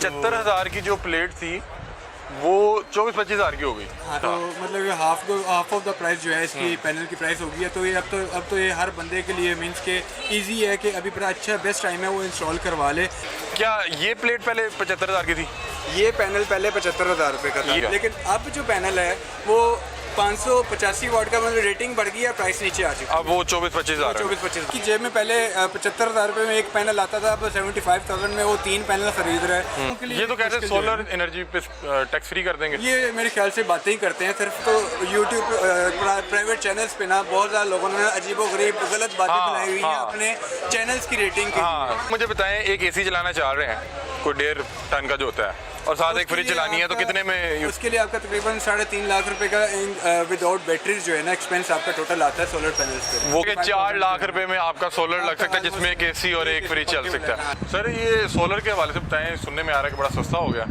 75,000 की जो प्लेट थी वो 24-25 हज़ार की हो गई। हाँ, तो मतलब ये हाफ ऑफ द प्राइस जो है इसकी पैनल की प्राइस होगी है। तो ये अब तो ये हर बंदे के लिए मींस के इजी है कि अभी बड़ा अच्छा बेस्ट टाइम है वो इंस्टॉल करवा ले। क्या ये प्लेट पहले 75,000 की थी? ये पैनल पहले 75,000 रुपये का था, लेकिन अब जो पैनल है वो 585 वाट का, मतलब रेटिंग बढ़ गई है, प्राइस नीचे आ चुकी है। अब वो 24-25 हज़ार 24-25 की जेब में पहले 75,000 रुपये में एक पैनल आता था, अब 75,000 में वो 3 पैनल खरीद रहा है। ये तो कहते हैं सोलर एनर्जी पे टैक्स फ्री कर देंगे। ये मेरे ख्याल से बातें ही करते हैं सिर्फ। तो यूट्यूब प्राइवेट चैनल्स पे ना बहुत ज़्यादा लोगों ने अजीबोगरीब गलत बातें बनाई हुई हैं अपने चैनल्स की रेटिंग के। मुझे बताएं, एक एसी चलाना चाह रहे हैं, कोई 1.5 टन का जो होता है, और साथ एक फ्रिज चलानी है, तो कितने में? उसके लिए आपका तकरीबन 3.5 लाख रुपए का विदाउट बैटरीज जो है ना एक्सपेंस आपका टोटल आता है सोलर पैनल्स पे। वो 4 लाख रुपए में आपका सोलर लग सकता है, जिसमें एक एसी और एक फ्रिज चल सकता है। सर ये सोलर के हवाले से बताएं, सुनने में आ रहा है कि बड़ा सस्ता हो गया।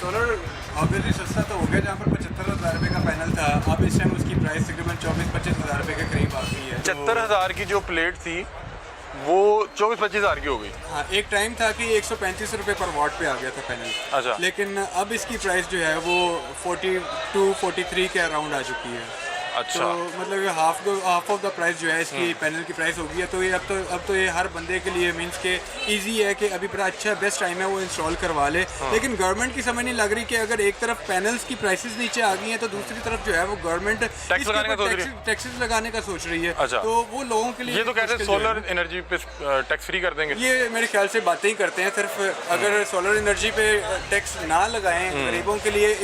सोलर ऑब्वियसली सस्ता तो हो गया, जहाँ पर 75,000 रुपये का पैनल था, अब इस टाइम उसकी प्राइस तकरीबन 24-25 हज़ार रुपये के करीब आ गई है। 75,000 की जो प्लेट थी वो 24-25 हज़ार की हो गई। हाँ, एक टाइम था कि 135 रुपये पर वाट पे आ गया था पैनल। अच्छा। लेकिन अब इसकी प्राइस जो है वो 42-43 के अराउंड आ चुकी है। अच्छा। तो मतलब ये हाफ ऑफ द प्राइस जो है इसकी पैनल की प्राइस होगी है। तो ये अब तो ये हर बंदे के लिए मींस के इजी है कि अभी बड़ा अच्छा बेस्ट टाइम है वो इंस्टॉल करवा ले। लेकिन गवर्नमेंट की समझ नहीं लग रही कि अगर एक तरफ पैनल्स की प्राइसेस नीचे आ गई हैं तो दूसरी तरफ जो है वो गवर्नमेंट टैक्सेस लगाने का सोच रही है। अच्छा। तो वो लोगों के लिए ये तो कहते हैं सोलर एनर्जी पे टैक्स फ्री कर देंगे। ये मेरे ख्याल से बातें ही करते हैं सिर्फ। अगर सोलर एनर्जी पे टैक्स ना लगाएं गरीबों के लिए,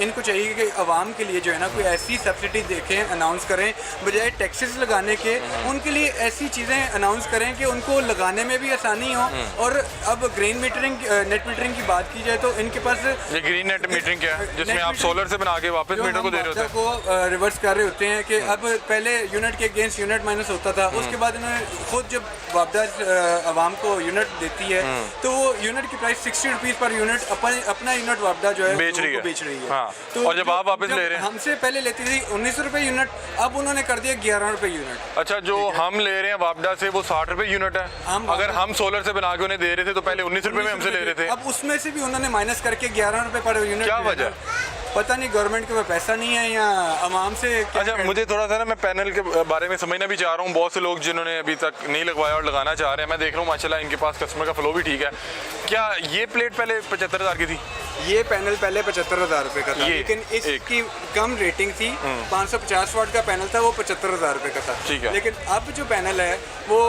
इनको चाहिए कि आवाम के लिए जो है ना कोई ऐसी सब्सिडी देखें, अनाउंस करें, बजाय टैक्सेस लगाने के उनके लिए ऐसी चीज़ें अनाउंस करें कि उनको लगाने में भी आसानी हो। और अब ग्रीन मीटरिंग, नेट मीटरिंग की बात की जाए तो इनके पास ये ग्रीन नेट मीटरिंग क्या है, जिसमें आप सोलर से बना के वापस मीटर को दे रहे होते हैं, को रिवर्स कर रहे होते हैं कि अब पहले यूनिट के अगेंस्ट यूनिट माइनस होता था, उसके बाद इन्होंने खुद जब वापदा आवाम को यूनिट देती है तो वो यूनिट की प्राइस 60 रुपीज़ पर यूनिट अपना यूनिट वापदा जो है बेच रही है। हाँ। तो और जब आप वापस ले रहे हैं, हमसे पहले लेती थी 19 रुपये यूनिट, अब उन्होंने कर दिया 11 रुपये यूनिट। अच्छा, जो हम ले रहे हैं वापडा से वो 60 रुपये यूनिट है। अगर हम सोलर से बना के उन्हें दे रहे थे तो पहले 19 रुपये में हमसे ले रहे थे, अब उसमें से भी उन्होंने माइनस करके 11 रुपये पर यूनिट। क्या वजह? पता नहीं, गवर्नमेंट के पास पैसा नहीं है या आवाम से। अच्छा, मुझे थोड़ा सा ना, मैं पैनल के बारे में समझना भी चाह रहा हूँ। बहुत से लोग जिन्होंने अभी तक नहीं लगवाया और लगाना चाह रहे हैं, मैं देख रहा हूँ माशाल्लाह इनके पास कस्टमर का फ्लो भी ठीक है। क्या ये प्लेट पहले 75,000 की थी? ये पैनल पहले 75,000 रुपये का था, लेकिन इसकी कम रेटिंग थी। 550 वाट का पैनल था, वो 75,000 रुपये का था। ठीक है। लेकिन अब जो पैनल है वो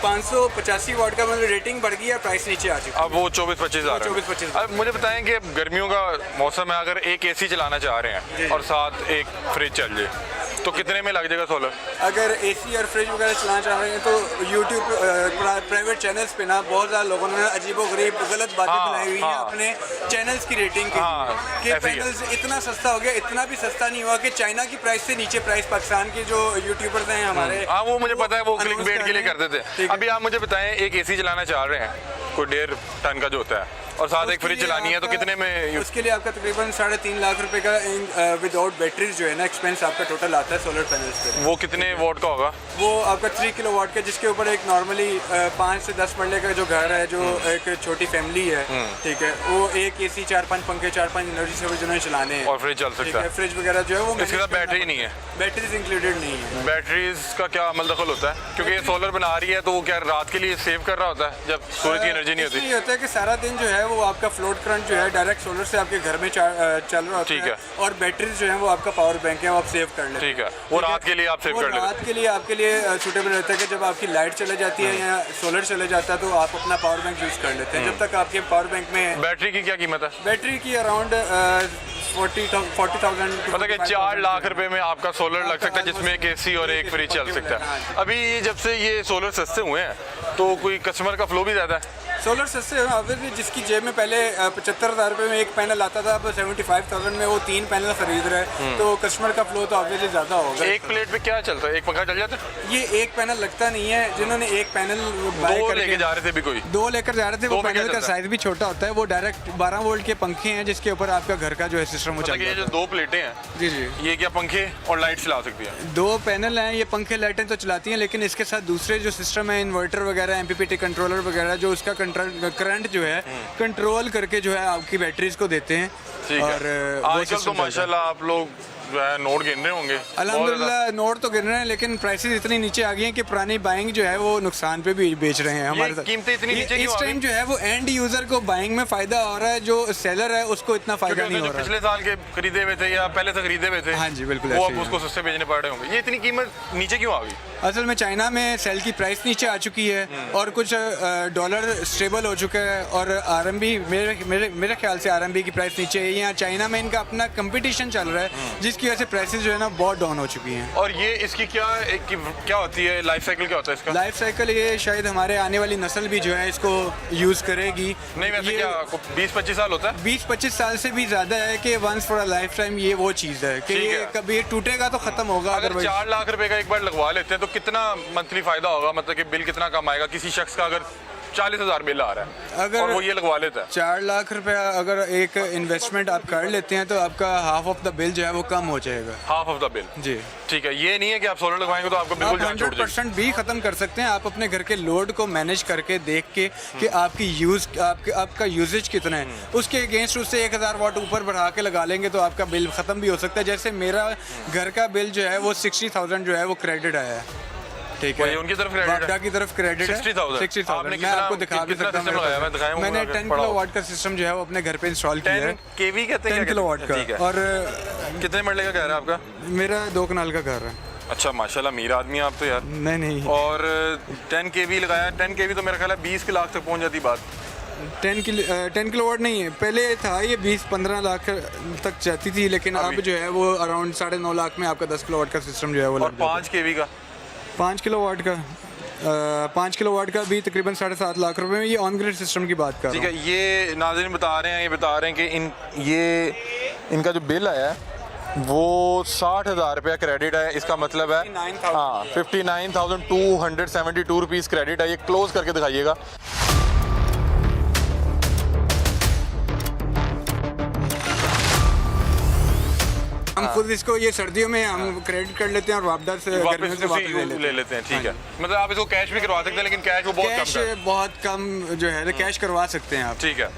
585 वाट का, मतलब रेटिंग बढ़ गई है, प्राइस नीचे आ चुकी है। अब वो 24-25 हज़ार। 24-25। अब मुझे बताएं कि गर्मियों का मौसम है, अगर एक एसी चलाना चाह रहे हैं और साथ एक फ्रिज चल जाए तो कितने में लग जाएगा सोलर? अगर एसी और फ्रिज वगैरह चलाना चाह रहे हैं तो यूट्यूब प्राइवेट चैनल्स पे ना बहुत ज़्यादा लोगों ने अजीबोगरीब गलत बातें बनाई हुई हैं अपने चैनल्स की रेटिंग के पैनल्स इतना सस्ता हो गया। इतना भी सस्ता नहीं हुआ कि चाइना की प्राइस से नीचे प्राइस पाकिस्तान के जो यूट्यूबर्स हैं हमारे, हाँ वो मुझे पता है, वो क्लिक बेट के लिए करते थे। अभी आप मुझे बताएं, एक एसी चलाना चाह रहे हैं, कोई 1.5 टन का जो होता है, और साथ एक फ्रिज चलानी है, तो कितने में? उसके लिए आपका तकरीबन 3.5 लाख रुपए का विदाउट बैटरीज जो है ना एक्सपेंस आपका टोटल आता है सोलर पैनल्स पे। वो कितने वोट का होगा? वो आपका 3 किलोवाट का, जिसके ऊपर एक नॉर्मली 5 से 10 मरले का जो घर है, जो एक छोटी फैमिली है, ठीक है, वो एक एसी, 4-5 पंखे, 4-5 एनर्जी सर्विस जिन्होंने चलाने हैं, और फ्रिज चल सकता है। फ्रिज वगैरह जो है वो इसके साथ बैटरी नहीं है, बैटरीज इंक्लूडेड नहीं है। बैटरीज का क्या अमल दखल होता है? क्योंकि ये सोलर बना रही है तो वो क्या रात के लिए सेव कर रहा होता है जब सूरज की एनर्जी नहीं होती? ये होता है कि सारा दिन जो है वो आपका फ्लोट करंट जो है डायरेक्ट सोलर से आपके घर में चल रहा होता है, और बैटरीज जो है वो आपका पावर बैंक है, वो आप सेव कर लेते हैं। ठीक है, वो रात के लिए आप सेव कर लेते हैं। रात के लिए आपके लिए सूटेबल रहता है कि जब आपकी लाइट चले जाती है या सोलर चले जाता है तो आप अपना पावर बैंक यूज कर लेते हैं। जब तक आपके पावर बैंक में बैटरी की क्या कीमत है? बैटरी की अराउंड 40,000। मतलब कि 4 लाख रुपए में आपका सोलर लग सकता है, जिसमें एक एसी और एक फ्रिज चल सकता है। अभी जब से ये सोलर सस्ते हुए हैं तो कोई कस्टमर का फ्लो भी ज़्यादा है? सोलर सस्ते ऑब्वियसली, जिसकी जेब में पहले 75,000 रुपये में एक पैनल आता था, अब 75,000 में वो 3 पैनल खरीद रहे हैं, तो कस्टमर का फ्लो तो ऑब्वियसली ज़्यादा होगा। एक प्लेट पे क्या चलता है? एक पंखा चल जाता है? ये एक पैनल लगता नहीं है। जिन्होंने एक पैनल दो लेके जा रहे थे, भी कोई 2 लेकर जा रहे थे, वो पैनल का साइज भी छोटा होता है, वो डायरेक्ट 12 वोल्ट के पंखे हैं जिसके ऊपर आपका घर का जो है सिस्टम वो चलता है। ये जो 2 प्लेटें हैं, जी जी, ये क्या पंखे और लाइट चला सकती है? 2 पैनल हैं, ये पंखे लाइटें तो चलाती हैं, लेकिन इसके साथ दूसरे जो सिस्टम है, इन्वर्टर वगैरह, MPPT कंट्रोलर वगैरह, जो उसका करंट जो है कंट्रोल करके जो है आपकी बैटरीज को देते हैं। ठीक और है। वो आजकल system तो चलता है। माशाल्लाह आप लोग जो है नोट गिन रहे होंगे। अल्हम्दुलिल्लाह नोट तो गिर रहे हैं, लेकिन प्राइसेस इतनी नीचे आ गई हैं कि पुरानी बाइंग जो है वो नुकसान पे भी बेच रहे हैं हमारे साथ। कीमतें इतनी नीचे इस क्यों आ टाइम जो है वो एंड यूजर को बाइंग में फायदा हो रहा है, जो सेलर है उसको इतना फायदा नहीं हो जो रहा है। पिछले साल के खरीदे हुए थे या पहले से खरीदे हुए थे, हाँ जी, बिल्कुल वो ऐसे अब ही उसको सस्ते बेचने पड़ रहे होंगे। ये इतनी कीमत नीचे क्यों आ गई? असल में चाइना में सेल की प्राइस नीचे आ चुकी है और कुछ डॉलर स्टेबल हो चुका है और आरएमबी मेरे ख्याल से आरएमबी की प्राइस नीचे है। यहाँ चाइना में इनका अपना कंपटीशन चल रहा है जिसकी वजह से प्राइसेस जो है ना बहुत डाउन हो चुकी हैं। और ये इसकी क्या होती है, लाइफ साइकिल क्या होता है इसका? लाइफ साइकिल ये शायद हमारे आने वाली नस्ल भी जो है इसको यूज़ करेगी। नहीं वैसे ये क्या 20-25 साल होता है? 20-25 साल से भी ज़्यादा है कि once for a lifetime ये वो चीज़ है कि ठीक ये है। कभी ये टूटेगा तो ख़त्म होगा। अगर अदरवाइज 4 लाख रुपए का एक बार लगवा लेते हैं तो कितना मंथली फायदा होगा, मतलब कि बिल कितना कम आएगा किसी शख्स का अगर 40,000 बिल आ रहा है अगर और वो ये लगवा लेता है? 4 लाख रुपया अगर एक इन्वेस्टमेंट आप कर लेते हैं तो आपका हाफ ऑफ द बिल जो है वो कम हो जाएगा। Half of the bill. जी, ठीक है। ये नहीं है कि आप सोलर लगवाएंगे तो आपको बिल्कुल आप जान छूट जाएगी। 100% भी ख़त्म कर सकते हैं। आप अपने घर के लोड को मैनेज करके देख के कि आपका यूजेज कितना है, उसके अगेंस्ट उससे 1000 वाट ऊपर बढ़ा के लगा लेंगे तो आपका बिल ख़त्म भी हो सकता है। जैसे मेरा घर का बिल जो है वो 60,000 जो है वो क्रेडिट आया है। ठीक है, वही उनकी तरफ credit है? वापडा की तरफ क्रेडिट है 60,000। 60,000। आपने मैं आपको दिखा भी कितना सकता सिस्टम लगाया? मैं दिखाया हूँ। मैंने 10 किलो वाट का सिस्टम जो है वो अपने घर पे इंस्टॉल किया है। 10 kV कहते हैं? 10 किलो वाट का। ठीक है। और कितने मरले का कह रहा है आपका? मेरा 2 कनाल का घर है। अच्छा माशाल्लाह अमीर आदमी है आप तो यार। नहीं और 10 kV लगाया। 10 kV तो मेरा ख्याल है 20 लाख तक पहुंच जाती बात। 10 किलो वाट नहीं है, पहले था ये 20-15 लाख तक जाती थी, लेकिन अब जो है वो अराउंड 9.5 लाख में आपका 10 किलो वाट का सिस्टम जो है वो और लग जाता है। 5 kV का? 5 किलो वाट का 5 किलो वाट का भी तकरीबन 7.5 लाख रुपए में। ये ऑन ग्रिड सिस्टम की बात कर ठीक रहा है। हूँ। ये नाज़रीन बता रहे हैं कि इनका जो बिल आया है वो 60,000 रुपया क्रेडिट है। इसका मतलब है 59,000 हाँ 59,272 रुपीज़ क्रेडिट है। ये क्लोज करके दिखाइएगा। हम खुद इसको ये सर्दियों में हम क्रेडिट कर लेते हैं और वापस गर्मियों वापस से वापस उसी ले लेते हैं। ठीक है। मतलब आप इसको कैश भी करवा सकते हैं लेकिन कैश वो बहुत कैश कम है। बहुत कम जो है कैश करवा सकते हैं आप। ठीक है,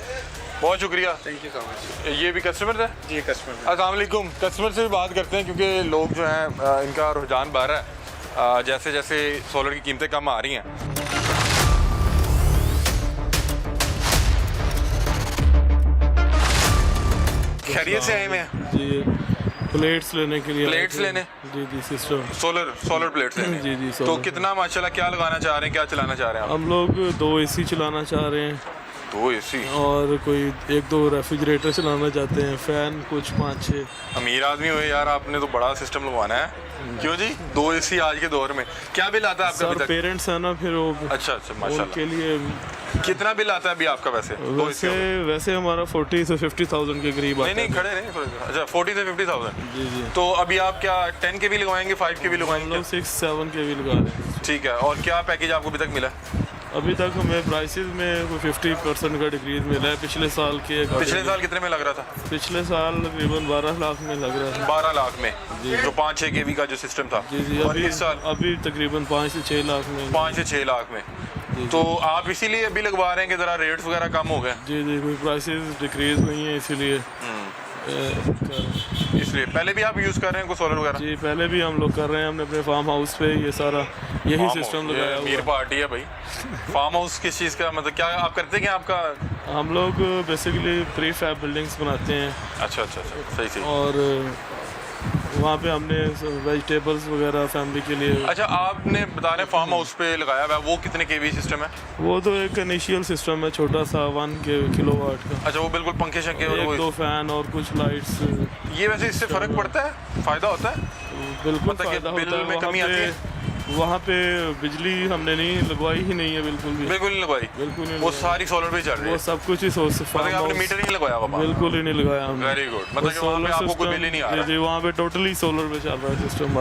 बहुत शुक्रिया। Thank you so much. ये भी कस्टमर है? जी कस्टमर। अस्सलाम वालेकुम। कस्टमर से भी बात करते हैं क्योंकि लोग जो हैं इनका रुझान बढ़ रहा है जैसे जैसे सोलर की कीमतें कम आ रही हैं। खैरियत से आए हैं? जी प्लेट्स लेने के लिए प्लेट्स लेने? जी जी सिस्टम सोलर प्लेट्स लेने। जी जी तो solar। कितना माशाल्लाह क्या लगाना चाह रहे हैं, क्या चलाना चाह रहे हैं आप? हम लोग 2 AC चलाना चाह रहे हैं 2 AC? और कोई 1-2 रेफ्रिजरेटर चलाना चाहते हैं, फैन कुछ 5-6। अमीर आदमी हुए यार, आपने तो बड़ा सिस्टम लगवाना है। क्यों जी? 2 AC आज के दौर में क्या बिल आता है आपका अभी सर तक? पेरेंट्स है ना, फिर वो अच्छा माशाल्लाह। उनके लिए कितना बिल आता है अभी आपका वैसे? 2 AC वैसे हमारा 40 से 50,000 के करीब आता नहीं है। खड़े नहीं। अच्छा 40 से 50,000। जी जी। तो अभी आप क्या 10 kV लगवाएंगे, 5 kV हम लगवाएंगे? लोग 6-7 के भी लगा रहे हैं। ठीक है। और क्या पैकेज आपको अभी तक मिला? अभी तक हमें प्राइसेस में कोई 50% का डिक्रीज मिला है पिछले साल के। पिछले साल कितने में लग रहा था? पिछले साल तकरीबन 12 लाख में लग रहा था। 12 लाख में जो 5-6 kV का जो सिस्टम था। जी जी। और इस साल अभी तकरीबन 5 से 6 लाख में। 5 से 6 लाख में। तो आप इसीलिए अभी लगवा रहे हैं कि ज़रा रेट्स वगैरह कम हो गए? जी जी, कोई प्राइसेस डिक्रीज हुई हैं इसीलिए। इसलिए पहले भी आप यूज़ कर रहे हैं कोई सोलर वगैरह? जी पहले भी हम लोग कर रहे हैं, हमने अपने फार्म हाउस पे ये सारा यही फार्म सिस्टम हाउस, लगाया ये हुआ अमीर है। पार्टी है भाई। फार्म हाउस किस चीज़ का, मतलब क्या आप करते हैं? क्या आपका? हम लोग बेसिकली प्री फैब बिल्डिंग्स बनाते हैं अच्छा सही। और वहाँ पे हमने वेजिटेबल्स वगैरह फैमिली के लिए। अच्छा आपने बता रहे फार्म हाउस पे लगाया हुआ है, वो कितने kV सिस्टम है? वो तो एक इनिशियल सिस्टम है छोटा सा 1 किलो वाट का। अच्छा वो बिल्कुल पंखे शंखे और 1-2 वो। फैन और कुछ लाइट्स। ये वैसे इससे फ़र्क पड़ता है, फ़ायदा होता है? बिल्कुल मतलब कि फायदा बिल होता है। में कमी आती है? वहाँ पे बिजली हमने नहीं लगवाई ही नहीं है बिल्कुल भी। बिल्कुल नहीं लगवाई? बिल्कुल नहीं वो लगवाई। सारी सोलर पे चल रही वो है? सब कुछ ही सोच से मतलब कि आपने मीटर ही नहीं लगवाया बाबा? बिल्कुल ही नहीं लगाया हमने। Very good. मतलब कि वहाँ पे आपको कोई बिल ही नहीं आ रहा? जी वहाँ पे टोटली सोलर पे चल रहा है सिस्टम हमारा।